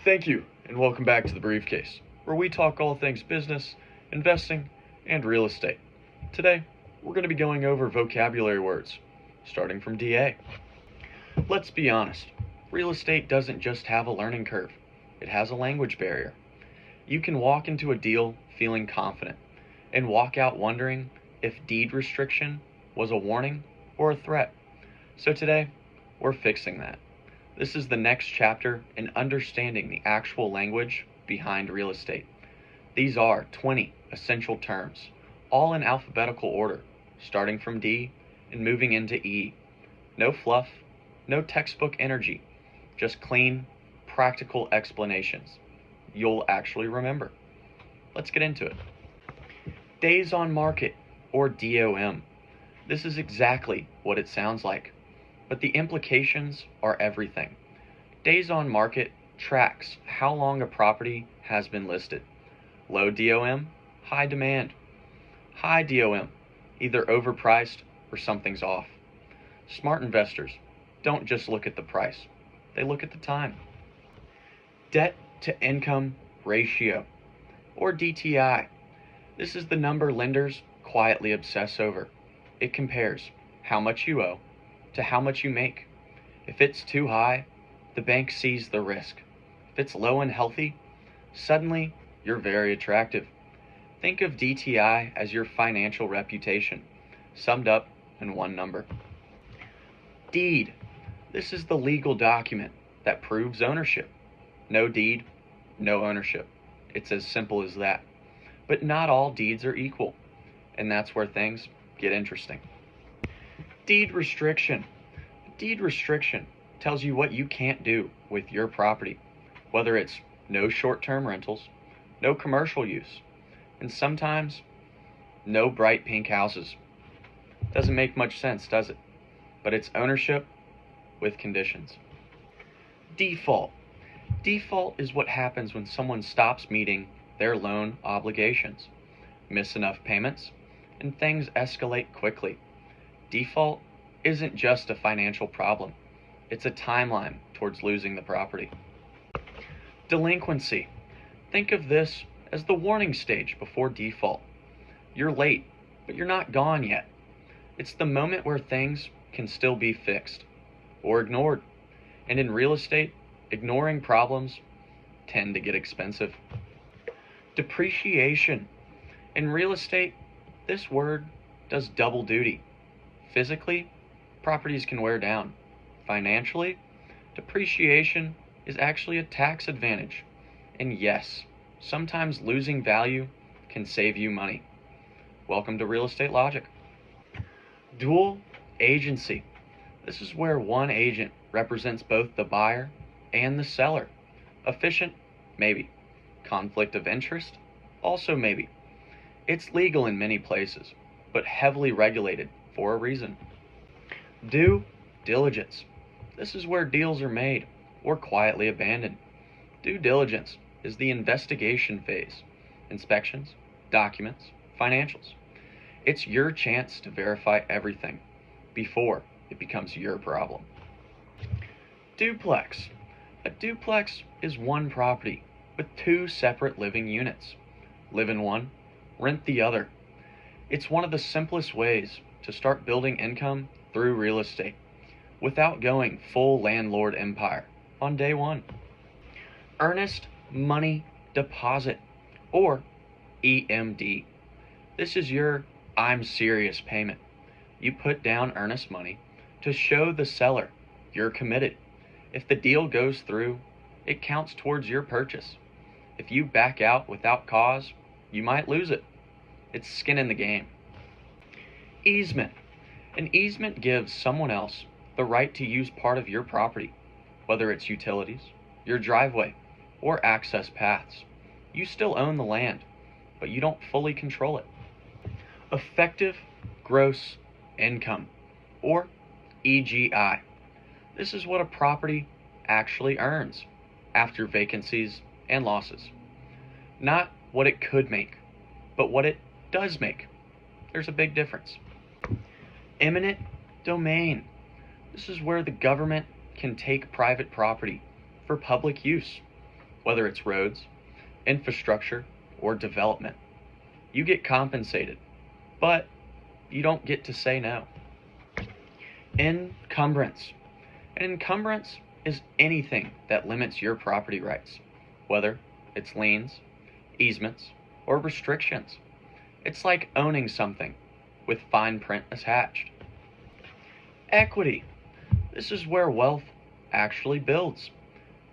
Thank you, and welcome back to The Briefcase, where we talk all things business, investing, and real estate. Today, we're going to be going over vocabulary words, starting from DA. Let's be honest, real estate doesn't just have a learning curve, it has a language barrier. You can walk into a deal feeling confident, and walk out wondering if deed restriction was a warning or a threat. So today, we're fixing that. This is the next chapter in understanding the actual language behind real estate. These are 20 essential terms, all in alphabetical order, starting from D and moving into E. No fluff, no textbook energy, just clean, practical explanations you'll actually remember. Let's get into it. Days on market, or DOM. This is exactly what it sounds like, but the implications are everything. Days on market tracks how long a property has been listed. Low DOM, high demand. High DOM, either overpriced or something's off. Smart investors don't just look at the price, they look at the time. Debt to income ratio, or DTI. This is the number lenders quietly obsess over. It compares how much you owe to how much you make. If it's too high, the bank sees the risk. If it's low and healthy, suddenly you're very attractive. Think of DTI as your financial reputation, summed up in one number. Deed. This is the legal document that proves ownership. No deed, no ownership. It's as simple as that. But not all deeds are equal, and that's where things get interesting. Deed restriction. Deed restriction tells you what you can't do with your property, whether it's no short-term rentals, no commercial use, and sometimes no bright pink houses. Doesn't make much sense, does it? But it's ownership with conditions. Default. Default is what happens when someone stops meeting their loan obligations, miss enough payments, and things escalate quickly. Default isn't just a financial problem, it's a timeline towards losing the property. Delinquency. Think of this as the warning stage before default. You're late, but you're not gone yet. It's the moment where things can still be fixed or ignored. And in real estate, ignoring problems tend to get expensive. Depreciation. In real estate, this word does double duty. Physically, properties can wear down. Financially, depreciation is actually a tax advantage. And yes, sometimes losing value can save you money. Welcome to Real Estate Logic. Dual agency. This is where one agent represents both the buyer and the seller. Efficient? Maybe. Conflict of interest? Also maybe. It's legal in many places, but heavily regulated for a reason. Due diligence. This is where deals are made or quietly abandoned. Due diligence is the investigation phase. Inspections, documents, financials. It's your chance to verify everything before it becomes your problem. Duplex. A duplex is one property with two separate living units. Live in one, rent the other. It's one of the simplest ways to start building income through real estate without going full landlord empire on day one. Earnest money deposit, or EMD. This is your I'm serious payment. You put down earnest money to show the seller you're committed. If the deal goes through, it counts towards your purchase. If you back out without cause, you might lose it. It's skin in the game. Easement. An easement gives someone else the right to use part of your property, whether it's utilities, your driveway, or access paths. You still own the land, but you don't fully control it. Effective gross income, or EGI. This is what a property actually earns after vacancies and losses. Not what it could make, but what it does make. There's a big difference. Eminent Domain. This is where the government can take private property for public use, whether it's roads, infrastructure, or development. You get compensated, but you don't get to say no. Encumbrance. An encumbrance is anything that limits your property rights, whether it's liens, easements, or restrictions. It's like owning something with fine print attached. Equity. This is where wealth actually builds.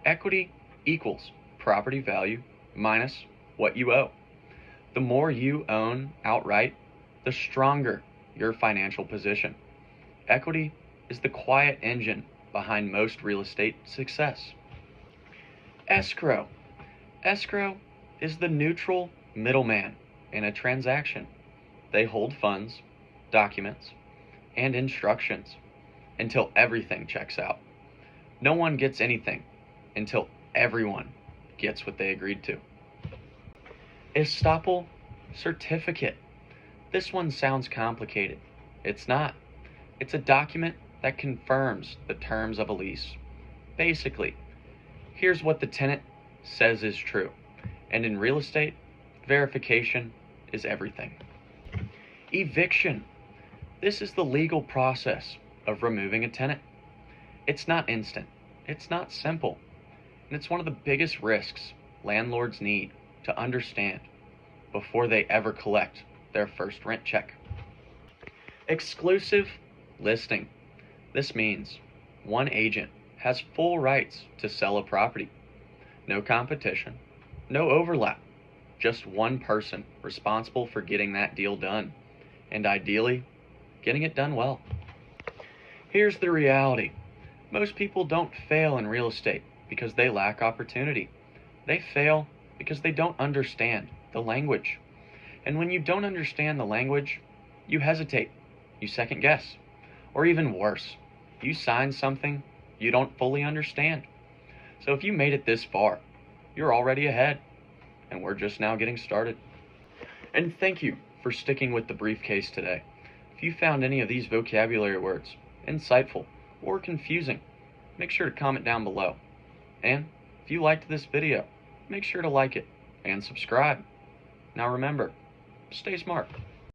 Equity equals property value minus what you owe. The more you own outright, the stronger your financial position. Equity is the quiet engine behind most real estate success. Escrow. Escrow is the neutral middleman in a transaction. They hold funds, documents, and instructions until everything checks out. No one gets anything until everyone gets what they agreed to. Estoppel Certificate. This one sounds complicated. It's not. It's a document that confirms the terms of a lease. Basically, here's what the tenant says is true. And in real estate, verification is everything. Eviction. This is the legal process of removing a tenant. It's not instant. It's not simple. And it's one of the biggest risks landlords need to understand before they ever collect their first rent check. Exclusive listing. This means one agent has full rights to sell a property. No competition, no overlap, just one person responsible for getting that deal done, and ideally, getting it done well. Here's the reality. Most people don't fail in real estate because they lack opportunity. They fail because they don't understand the language. And when you don't understand the language, you hesitate, you second guess, or even worse, you sign something you don't fully understand. So if you made it this far, you're already ahead, and we're just now getting started. And thank you for sticking with the briefcase today. If you found any of these vocabulary words insightful or confusing, make sure to comment down below. And if you liked this video, make sure to like it and subscribe. Now remember, stay smart.